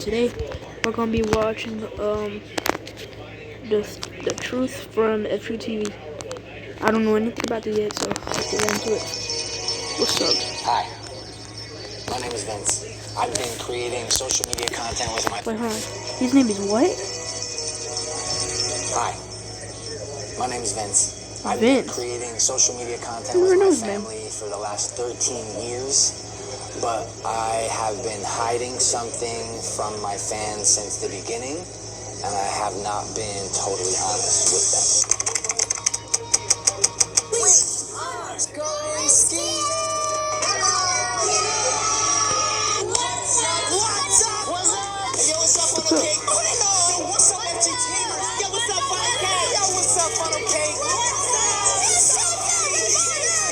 Today we're gonna be watching the truth from FUTV. I don't know anything about this yet, so let's get into it. What's up? Hi, my name is Vince. I've been creating social media content with my... Wait, hold on. His name is what? Hi, my name is Vince. I've Vince. been creating social media content I with never my knew his name. family for the last 13 years, but I have been hiding something from my fans since the beginning, and I have not been totally honest with them. Let's go skiing! What's up? Yo, what's up, Funnel Cake? Yo, what's up, FGT? Yo, what's up, Funnel Cake? Yo, what's up, Funnel Cake?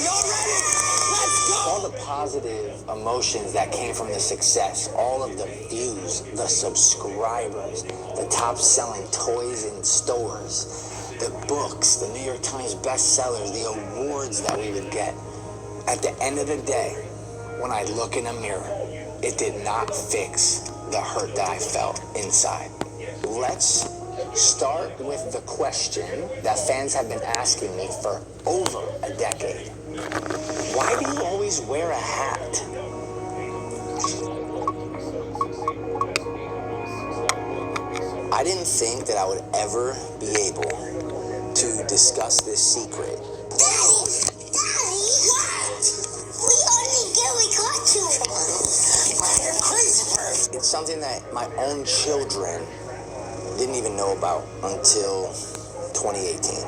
Y'all ready? Let's go! All the positive emotions that came from the success, all of the views, the subscribers, the top-selling toys in stores, the books, the New York Times bestsellers, the awards that we would get. At the end of the day, when I look in a mirror, it did not fix the hurt that I felt inside. Let's start with the question that fans have been asking me for over a decade. Why do you always wear a hat? I didn't think that I would ever be able to discuss this secret. Daddy, what? We only get we got you. You're crazy, bro. It's something that my own children didn't even know about until 2018.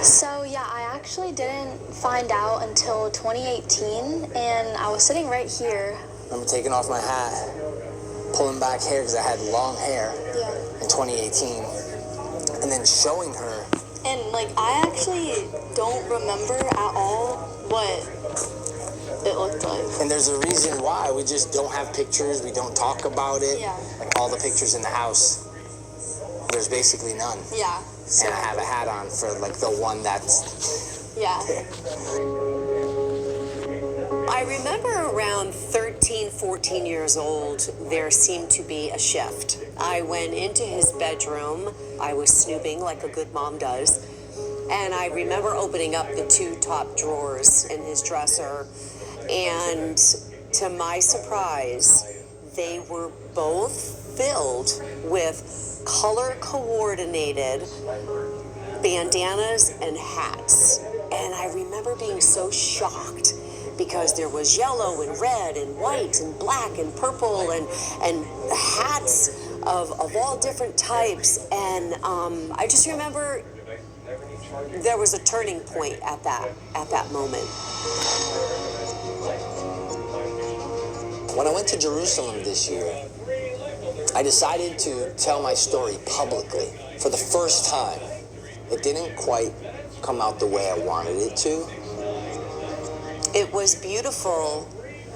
So yeah, I actually didn't find out until 2018, and I was sitting right here. I remember taking off my hat, pulling back hair because I had long hair in 2018, and then showing her. And like, I actually don't remember at all what it looked like. And there's a reason why. We just don't have pictures. We don't talk about it. Yeah. Like all the pictures in the house, there's basically none. Yeah. So, And I have a hat on for like the one that's... yeah. I remember around 13, 14 years old, there seemed to be a shift. I went into his bedroom. I was snooping like a good mom does. And I remember opening up the two top drawers in his dresser. And to my surprise, they were both filled with color-coordinated bandanas and hats. And I remember being so shocked because there was yellow and red and white and black and purple and hats of all different types. And I just remember there was a turning point at that moment. When I went to Jerusalem this year, I decided to tell my story publicly for the first time. It didn't quite come out the way I wanted it to. It was beautiful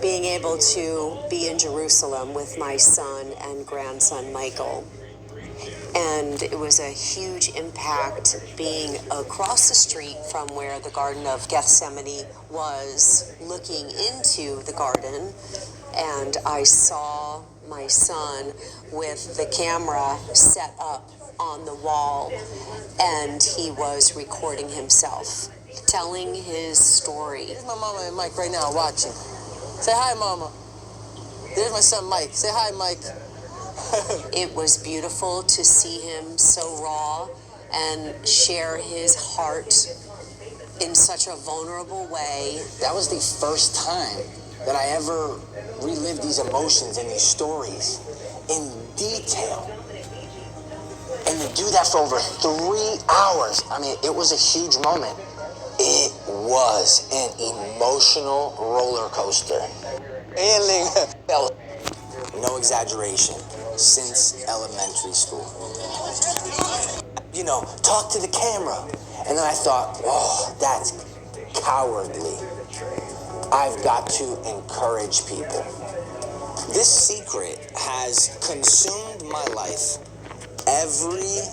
being able to be in Jerusalem with my son and grandson, Michael. And it was a huge impact being across the street from where the Garden of Gethsemane was, looking into the garden. And I saw my son with the camera set up on the wall, and he was recording himself, telling his story. Here's my mama and Mike right now watching. Say hi, Mama. There's my son, Mike. Say hi, Mike. It was beautiful to see him so raw and share his heart in such a vulnerable way. That was the first time that I ever relived these emotions and these stories in detail. And to do that for over 3 hours, I mean, it was a huge moment. It was an emotional roller coaster. No exaggeration, since elementary school. You know, talk to the camera. And then I thought, oh, that's cowardly. I've got to encourage people. This secret has consumed my life every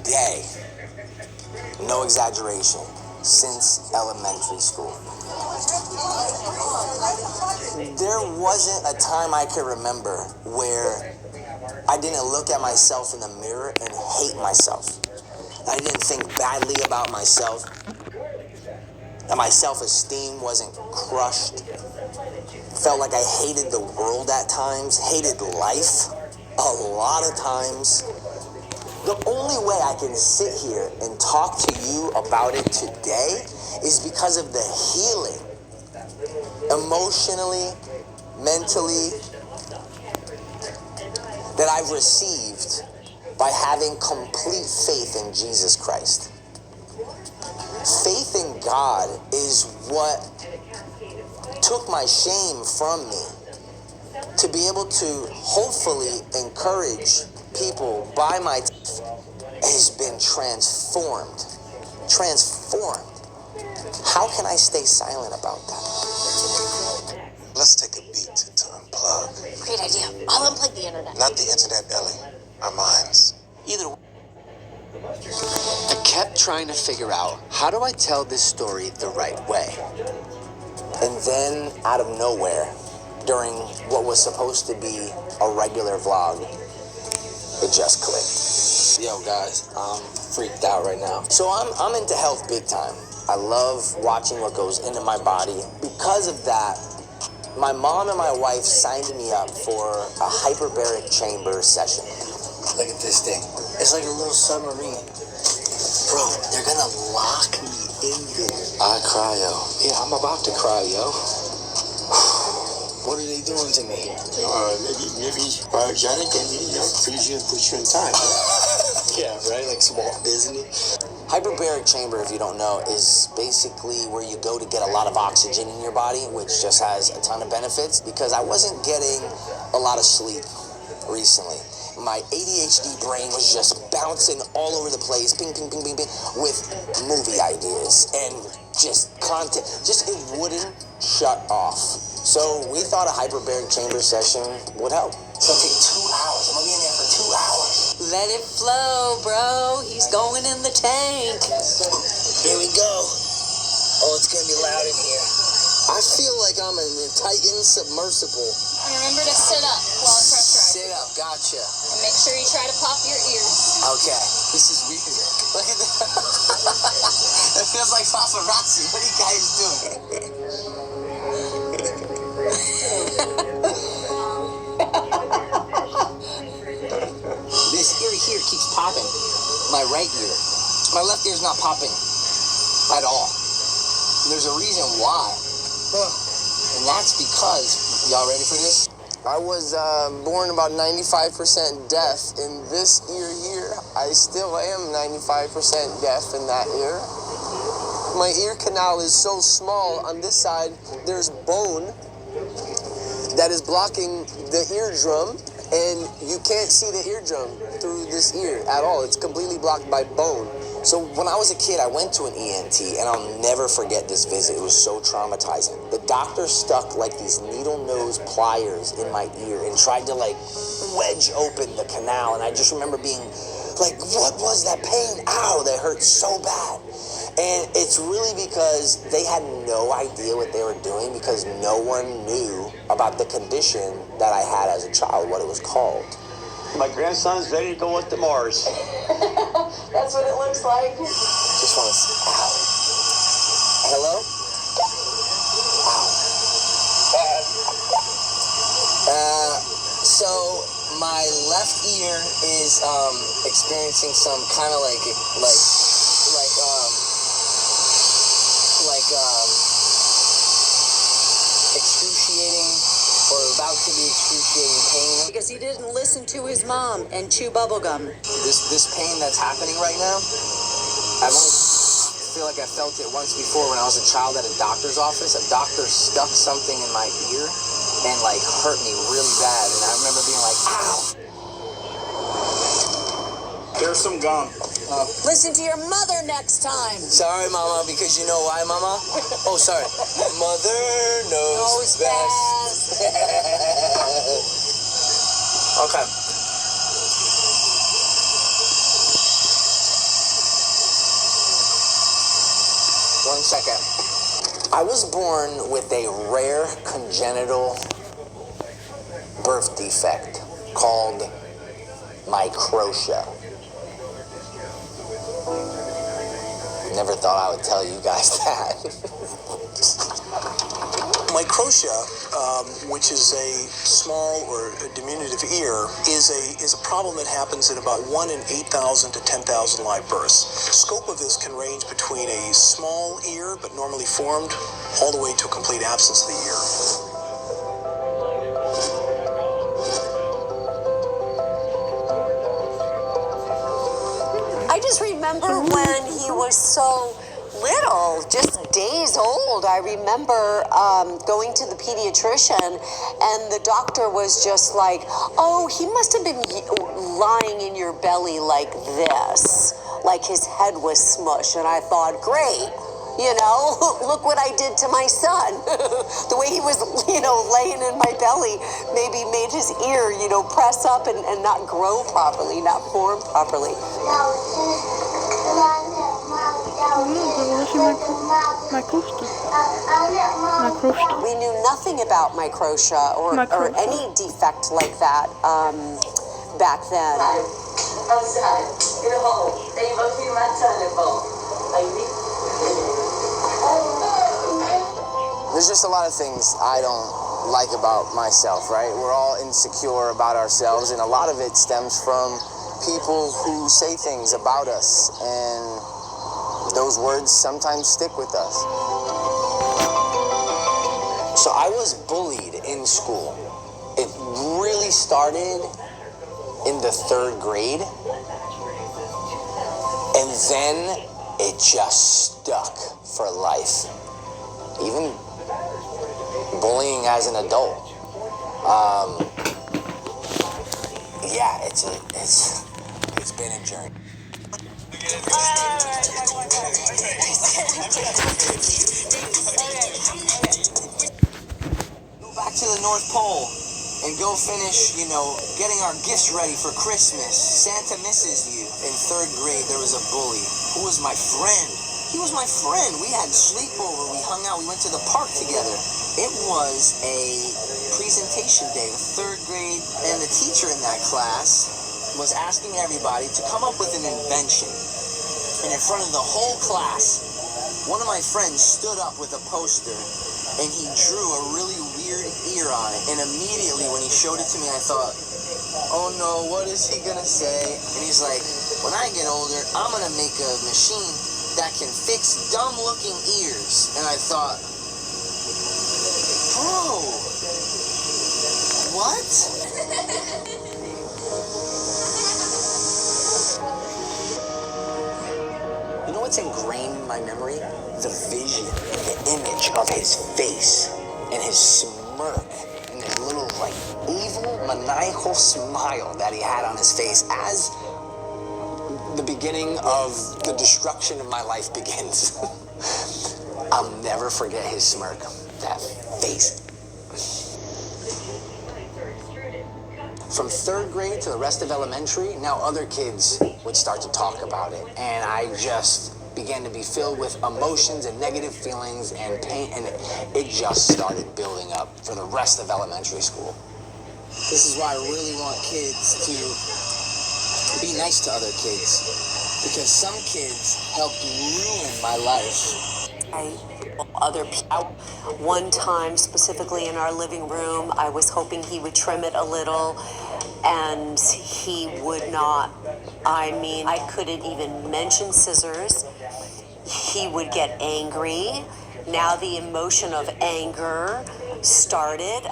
day. No exaggeration, since elementary school. There wasn't a time I could remember where I didn't look at myself in the mirror and hate myself. I didn't think badly about myself. And my self-esteem wasn't crushed. Felt like I hated the world at times, hated life a lot of times. The only way I can sit here and talk to you about it today is because of the healing, emotionally, mentally, that I've received by having complete faith in Jesus Christ. Faith in God is what took my shame from me to be able to hopefully encourage people by my has been transformed. Transformed. How can I stay silent about that? Let's take a beat to unplug. Great idea. I'll unplug the internet. Not the internet, Ellie. Our minds. Either way. I kept trying to figure out, how do I tell this story the right way? And then, out of nowhere, during what was supposed to be a regular vlog, it just clicked. Yo, guys, I'm freaked out right now. So I'm into health big time. I love watching what goes into my body. Because of that, my mom and my wife signed me up for a hyperbaric chamber session. Look at this thing. It's like a little submarine. Bro, they're gonna lock me in there. I cry, yo. Yeah, I'm about to cry, yo. What are they doing to me? Maybe biogenic and, freeze you and put you in time. Yeah, right? Like Walt Disney. Hyperbaric chamber, if you don't know, is basically where you go to get a lot of oxygen in your body, which just has a ton of benefits, because I wasn't getting a lot of sleep recently. My ADHD brain was just bouncing all over the place, ping, ping, ping, ping, ping, with movie ideas and just content. Just it wouldn't shut off. So we thought a hyperbaric chamber session would help. It's gonna take 2 hours. I'm gonna be in there for 2 hours. Let it flow, bro. He's going in the tank. Here we go. Oh, it's gonna be loud in here. I feel like I'm in a Titan submersible. Remember to sit up while it pressurizes. Sit up, gotcha. And make sure you try to pop your ears. Okay. This is weird. Look at that. It feels like paparazzi. What are you guys doing? This ear here keeps popping. My right ear. My left ear's not popping at all. And there's a reason why. And that's because, y'all ready for this? I was born about 95% deaf in this ear here. I still am 95% deaf in that ear. My ear canal is so small. On this side, there's bone that is blocking the eardrum, and you can't see the eardrum through this ear at all. It's completely blocked by bone. So when I was a kid, I went to an ENT, and I'll never forget this visit. It was so traumatizing. The doctor stuck like these needle nose pliers in my ear and tried to like wedge open the canal. And I just remember being like, what was that pain? Ow, that hurt so bad. And it's really because they had no idea what they were doing, because no one knew about the condition that I had as a child, what it was called. My grandson's ready to go to Mars. That's what it looks like. Just want to see. Ow. Hello? Ow. So my left ear is experiencing some kind of excruciating or about to be excruciating pain. Because he didn't listen to his mom and chew bubblegum. This pain that's happening right now, I've only feel like I felt it once before when I was a child at a doctor's office. A doctor stuck something in my ear and like hurt me really bad, and I remember being like, ow. There's some gum. Listen to your mother next time. Sorry, Mama, because you know why, Mama? Oh, sorry. Mother knows best. Okay. One second. I was born with a rare congenital birth defect called microtia. Never thought I would tell you guys that. Microtia, which is a small or a diminutive ear, is a problem that happens in about 1 in 8,000 to 10,000 live births. Scope of this can range between a small ear, but normally formed, all the way to a complete absence of the ear. I just remember when he was so little, just days old. I remember going to the pediatrician, and the doctor was just like, oh, he must have been lying in your belly like this, like his head was smushed. And I thought, great, you know, look what I did to my son. The way he was, you know, laying in my belly maybe made his ear, you know, press up and not grow properly, not form properly. We knew nothing about microtia or any defect like that back then. There's just a lot of things I don't like about myself, right? We're all insecure about ourselves, and a lot of it stems from people who say things about us, and those words sometimes stick with us. So I was bullied in school. It really started in the 3rd grade, and then it just stuck for life. Even bullying as an adult. Yeah, it's been a journey. Go back to the North Pole and go finish, you know, getting our gifts ready for Christmas. Santa misses you. In 3rd grade, there was a bully who was my friend. He was my friend. We had sleepover. We hung out. We went to the park together. It was a presentation day, the 3rd grade, and the teacher in that class was asking everybody to come up with an invention. And in front of the whole class, one of my friends stood up with a poster, and he drew a really weird ear on it. And immediately when he showed it to me, I thought, oh no, what is he gonna say? And he's like, when I get older, I'm gonna make a machine that can fix dumb-looking ears. And I thought, bro, what? You know what's ingrained in my memory? The vision, the image of his face and his smirk and his little, like, evil, maniacal smile that he had on his face as the beginning of the destruction of my life begins. I'll never forget his smirk, that face. From 3rd grade to the rest of elementary, now other kids would start to talk about it. And I just began to be filled with emotions and negative feelings and pain, and it just started building up for the rest of elementary school. This is why I really want kids to be nice to other kids, because some kids helped ruin my life. Other people. One time, specifically in our living room, I was hoping he would trim it a little, and he would not. I mean, I couldn't even mention scissors. He would get angry. Now the emotion of anger started.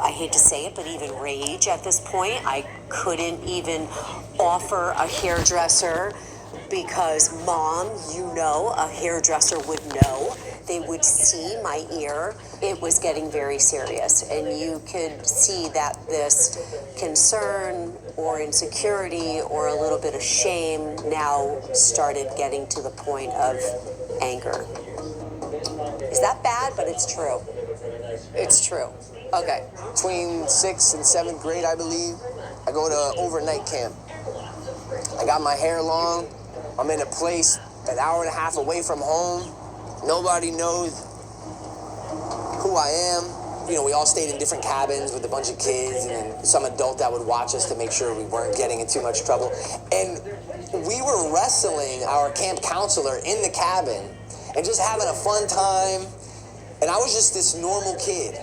I hate to say it, but even rage at this point. I couldn't even offer a hairdresser because, Mom, you know, a hairdresser would know. They would see my ear. It was getting very serious, and you could see that this concern or insecurity or a little bit of shame now started getting to the point of anger. Is that bad? But it's true. It's true. Okay. Between 6th and 7th grade, I believe, I go to overnight camp. I got my hair long. I'm in a place an hour and a half away from home. Nobody knows who I am. we all stayed in different cabins with a bunch of kids and then some adult that would watch us to make sure we weren't getting in too much trouble. And we were wrestling our camp counselor in the cabin and just having a fun time. And I was just this normal kid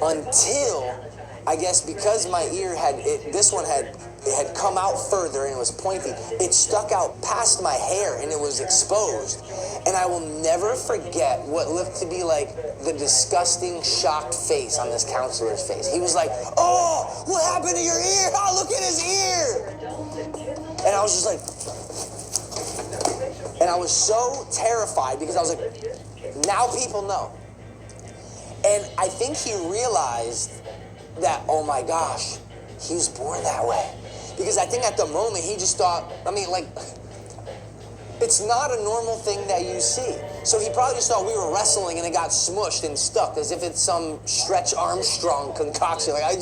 until, I guess, because my ear had come out further and it was pointy, it stuck out past my hair and it was exposed. And I will never forget what looked to be like the disgusting, shocked face on this counselor's face. He was like, "Oh, what happened to your ear? Oh, look at his ear." And I was just like, and I was so terrified because I was like, now people know. And I think he realized that, oh my gosh, he was born that way. Because I think at the moment he just thought, it's not a normal thing that you see. So he probably just thought we were wrestling and it got smushed and stuck as if it's some Stretch Armstrong concoction. I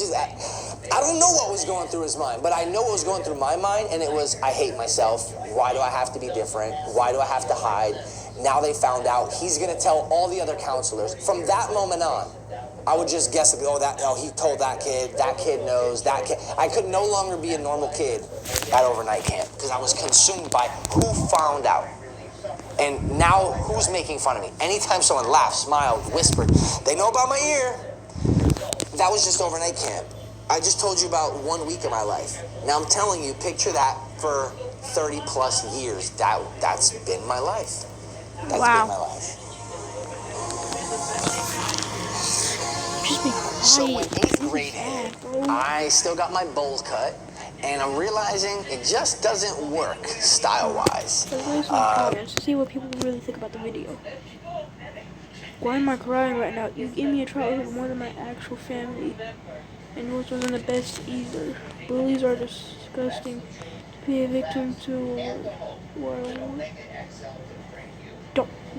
don't know what was going through his mind, but I know what was going through my mind, and it was, I hate myself. Why do I have to be different? Why do I have to hide? Now they found out. He's gonna tell all the other counselors. From that moment on, I would just guess, he told that kid knows, that kid. I could no longer be a normal kid at overnight camp because I was consumed by who found out. And now who's making fun of me? Anytime someone laughed, smiled, whispered, they know about my ear. That was just overnight camp. I just told you about 1 week of my life. Now I'm telling you, picture that for 30 plus years. That's been my life. That's Wow. been my life. Just be quiet. So when 8th grade Yeah, hit, bro. I still got my bowl cut, and I'm realizing it just doesn't work style-wise. So where's my comments to see what people really think about the video. Why am I crying right now? You gave me a childhood more than my actual family. And yours wasn't the best either. Bullies are disgusting. To be a victim to war.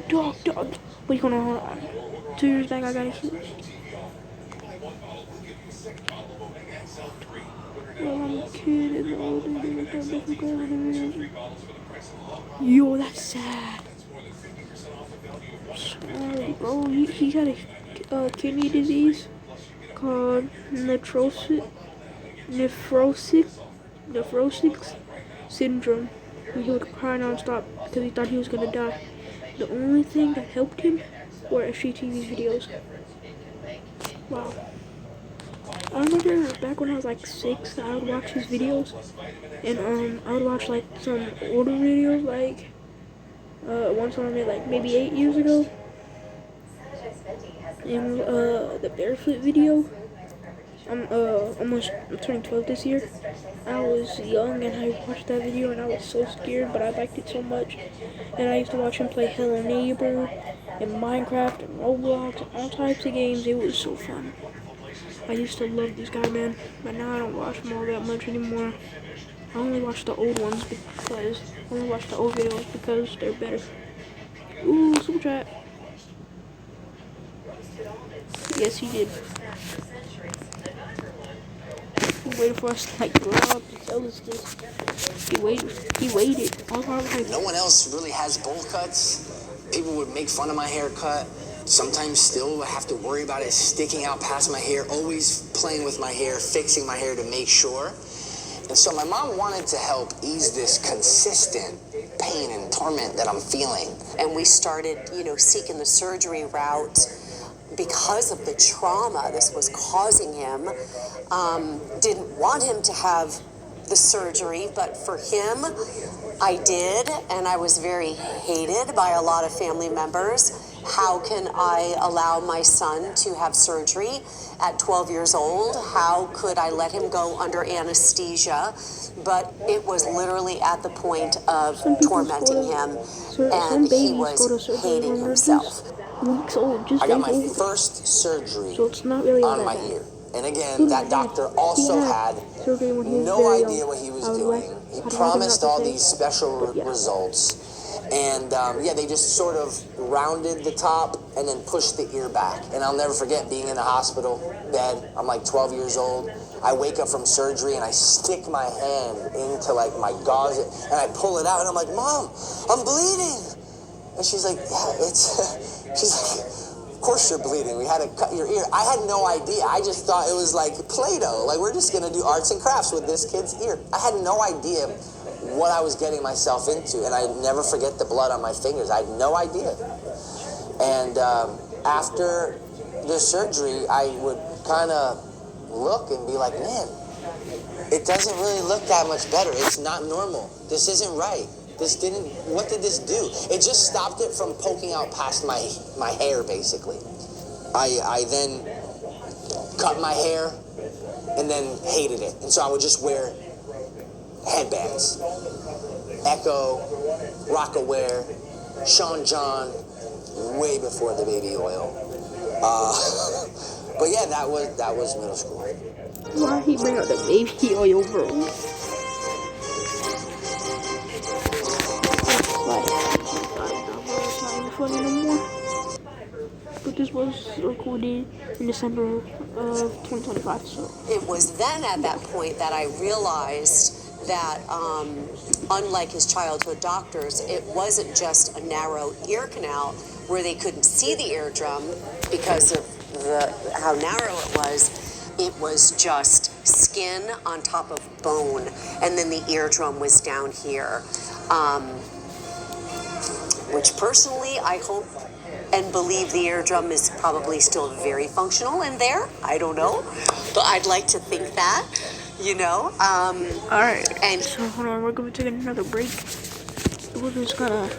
Dog. Wait, hold on. 2 years back, I got accused. Well, I'm a kid and the older than different girls. Yo, that's sad. Sorry, bro. He had a kidney disease called nephrotic syndrome. He would cry nonstop because he thought he was gonna die. The only thing that helped him were FGTV's videos. Wow. I remember back when I was like 6, I would watch his videos, and I would watch like some older videos, like one song I made like maybe 8 years ago, and the barefoot video. I'm turning 12 this year. I was young and I watched that video and I was so scared, but I liked it so much. And I used to watch him play Hello Neighbor and Minecraft and Roblox and all types of games. It was so fun. I used to love this guy, man, but now I don't watch them all that much anymore. I only watch the old ones because I only watch the old videos because they're better. Ooh, super chat. Yes, he did. He waited for us to like grow up to tell us this. He waited. All our life. No one else really has bowl cuts. People would make fun of my haircut. Sometimes still have to worry about it sticking out past my hair, always playing with my hair, fixing my hair to make sure. And so my mom wanted to help ease this consistent pain and torment that I'm feeling. And we started, seeking the surgery route because of the trauma this was causing him. Didn't want him to have the surgery, but for him, I did, and I was very hated by a lot of family members. How can I allow my son to have surgery at 12 years old? How could I let him go under anesthesia? But it was literally at the point of tormenting him, and he was hating himself. Weeks old, just I got my first surgery so it's not really on my ear. And again, that doctor also had no idea what he was doing. He promised all these special results. And they just sort of rounded the top and then pushed the ear back. And I'll never forget being in the hospital bed. I'm like 12 years old. I wake up from surgery and I stick my hand into like my gauze and I pull it out and I'm like, Mom, I'm bleeding. And she's like, yeah, she's like, course you're bleeding. We had to cut your ear. I had no idea. I just thought it was like Play-Doh. Like, we're just going to do arts and crafts with this kid's ear. I had no idea what I was getting myself into, and I never forget the blood on my fingers. I had no idea. And after the surgery, I would kind of look and be like, man, it doesn't really look that much better. It's not normal. This isn't right. What did this do? It just stopped it from poking out past my hair, basically. I then cut my hair and then hated it. And so I would just wear headbands. Echo, Rockaware, Sean John, way before the baby oil. But yeah, that was middle school. Why he bring out the baby oil, bro? It's not even funny no more. But this was recorded in December of 2025, so. It was then at that point that I realized that unlike his childhood doctors, it wasn't just a narrow ear canal where they couldn't see the eardrum because of how narrow it was. It was just skin on top of bone, and then the eardrum was down here. Which personally, I hope and believe the eardrum is probably still very functional in there. I don't know, but I'd like to think that, you know. Alright, and so hold on, we're going to take another break. We're just gonna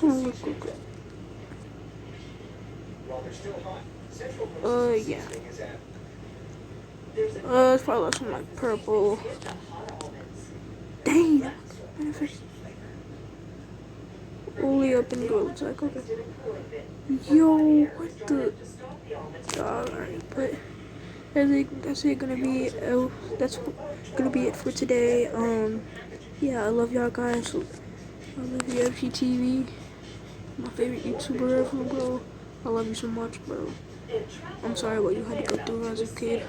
look real quick. Yeah. It's probably some like purple. Dang. Only up in gold. Like, okay. Yo, what the? Alright, but that's it gonna be. That's gonna be it for today. Yeah, I love y'all guys. I love UFGTV. My favorite YouTuber ever, bro. I love you so much, bro. I'm sorry what you had to go through as a kid.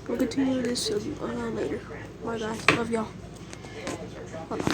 We'll continue this later. Bye guys, love y'all. Hold on.